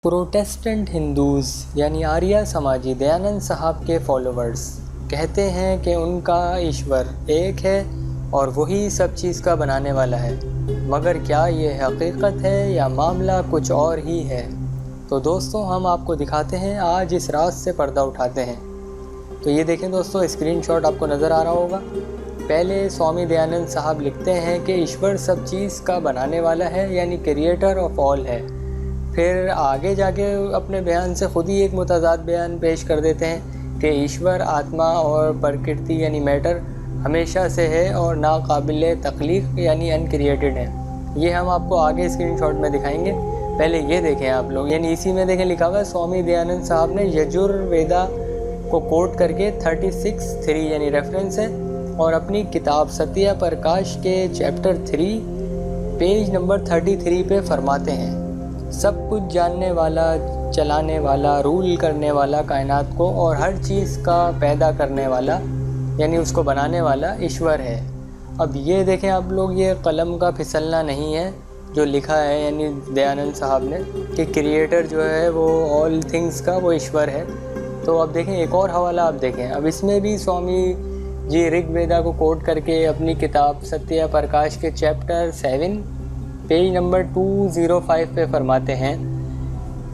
Protestant Hindus यानी आर्य समाजी दयानंद साहब के फॉलोअर्स कहते हैं कि उनका ईश्वर एक है और वही सब चीज़ का बनाने वाला है, मगर क्या ये हकीकत है या मामला कुछ और ही है? तो दोस्तों हम आपको दिखाते हैं, आज इस राज से पर्दा उठाते हैं। तो ये देखें दोस्तों, स्क्रीनशॉट आपको नज़र आ रहा होगा। पहले स्वामी दयानंद साहब लिखते हैं कि ईश्वर सब चीज़ का बनाने वाला है यानी क्रिएटर ऑफ ऑल है। फिर आगे जाके अपने बयान से ख़ुद ही एक मुतज़ाद बयान पेश कर देते हैं कि ईश्वर आत्मा और प्रकृति यानी मैटर हमेशा से है और नाकाबिल तख्लीक यानी अनक्रिएटेड है। ये हम आपको आगे स्क्रीनशॉट में दिखाएंगे। पहले ये देखें आप लोग, यानी इसी में देखें लिखा हुआ है स्वामी दयानंद साहब ने यजुर्वेदा को कोट करके 36:3 यानी रेफरेंस है, और अपनी किताब सत्य प्रकाश के चैप्टर 3 पेज नंबर 33 पे फरमाते हैं, सब कुछ जानने वाला, चलाने वाला, रूल करने वाला कायनात को और हर चीज़ का पैदा करने वाला यानी उसको बनाने वाला ईश्वर है। अब ये देखें आप लोग, ये कलम का फिसलना नहीं है जो लिखा है यानी दयानंद साहब ने कि क्रिएटर जो है वो ऑल थिंग्स का वो ईश्वर है। तो अब देखें एक और हवाला आप देखें, अब इसमें भी स्वामी जी ऋग्वेदा को कोट करके अपनी किताब सत्य प्रकाश के चैप्टर 7 पेज नंबर 205 पे फरमाते हैं,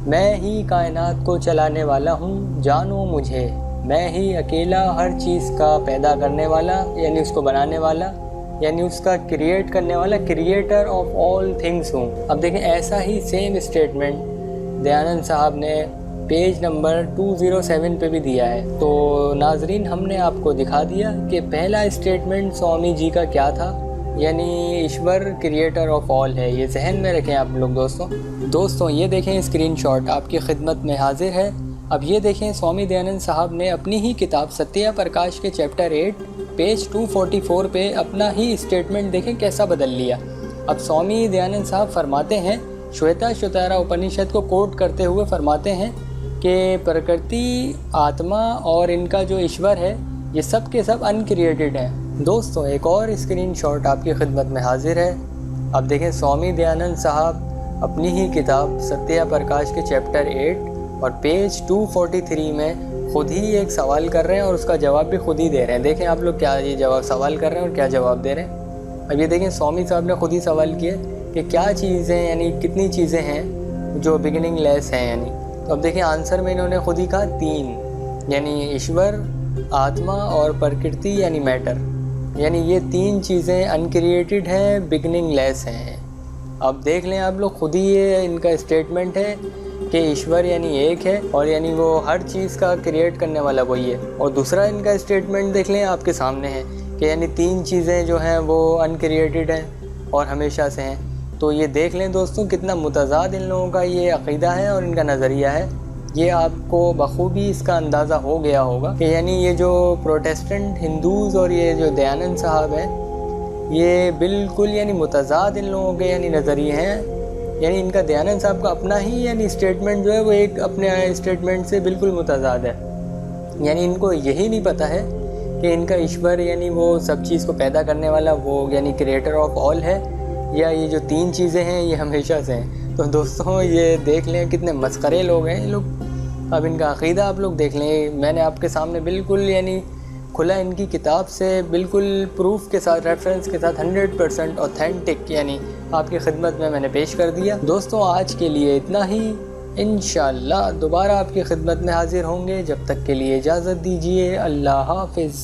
मैं ही कायनात को चलाने वाला हूँ, जानो मुझे, मैं ही अकेला हर चीज़ का पैदा करने वाला यानी उसको बनाने वाला यानी उसका क्रिएट करने वाला, क्रिएटर ऑफ ऑल थिंग्स हूँ। अब देखें ऐसा ही सेम स्टेटमेंट दयानंद साहब ने पेज नंबर 207 पे भी दिया है। तो नाजरीन, हमने आपको दिखा दिया कि पहला स्टेटमेंट स्वामी जी का क्या था, यानी ईश्वर क्रिएटर ऑफ ऑल है। ये जहन में रखें आप लोग दोस्तों ये देखें स्क्रीनशॉट आपकी खिदमत में हाजिर है। अब ये देखें स्वामी दयानंद साहब ने अपनी ही किताब सत्य प्रकाश के चैप्टर 8 पेज 244 पे अपना ही स्टेटमेंट देखें कैसा बदल लिया। अब स्वामी दयानंद साहब फरमाते हैं, श्वेताश्वतरा उपनिषद को कोट करते हुए फरमाते हैं कि प्रकृति, आत्मा और इनका जो ईश्वर है ये सब के सब अनक्रिएटेड हैं। दोस्तों एक और स्क्रीनशॉट आपकी खिदमत में हाजिर है। अब देखें स्वामी दयानंद साहब अपनी ही किताब सत्य प्रकाश के चैप्टर 8 और पेज 243 में ख़ुद ही एक सवाल कर रहे हैं और उसका जवाब भी खुद ही दे रहे हैं। देखें आप लोग क्या ये जवाब सवाल कर रहे हैं और क्या जवाब दे रहे हैं। अब ये देखें स्वामी साहब ने खुद ही सवाल किया कि क्या चीज़ें यानी कितनी चीज़ें हैं जो बिगिनिंग लेस हैं यानी। तो अब देखें आंसर में इन्होंने खुद ही कहा 3 यानी ईश्वर, आत्मा और प्रकृति यानी मैटर, यानी ये 3 चीज़ें अनक्रिएटेड हैं, बिगनिंग लेस हैं। अब देख लें आप लोग, खुद ही ये इनका स्टेटमेंट है कि ईश्वर यानी एक है और यानी वो हर चीज़ का क्रिएट करने वाला वही है। और दूसरा इनका स्टेटमेंट देख लें आपके सामने है कि यानी 3 चीज़ें जो हैं वो अनक्रिएटेड हैं और हमेशा से हैं। तो ये देख लें दोस्तों कितना मुतज़ाद इन लोगों का ये अक़ीदा है और इनका नज़रिया है। ये आपको बखूबी इसका अंदाज़ा हो गया होगा कि यानी ये जो प्रोटेस्टेंट हिंदूज़ और ये जो दयानंद साहब हैं ये बिल्कुल यानी मुतज़ाद इन लोगों के यानी नज़रिए हैं। यानी इनका दयानंद साहब का अपना ही यानी स्टेटमेंट जो है वो एक अपने स्टेटमेंट से बिल्कुल मुतज़ाद है। यानी इनको यही नहीं पता है कि इनका ईश्वर यानी वो सब चीज़ को पैदा करने वाला वो यानी क्रिएटर ऑफ ऑल है, या ये जो 3 चीज़ें हैं ये हमेशा से हैं। तो दोस्तों ये देख लें कितने मस्खरे लोग हैं ये लोग। अब इनका अक़ीदा आप लोग देख लें, मैंने आपके सामने बिल्कुल यानी खुला इनकी किताब से बिल्कुल प्रूफ के साथ, रेफरेंस के साथ 100% ऑथेंटिक यानी आपकी खिदमत में मैंने पेश कर दिया। दोस्तों आज के लिए इतना ही, इंशाअल्लाह दोबारा आपकी खिदमत में हाजिर होंगे। जब तक के लिए इजाज़त दीजिए, अल्लाह हाफ़िज़।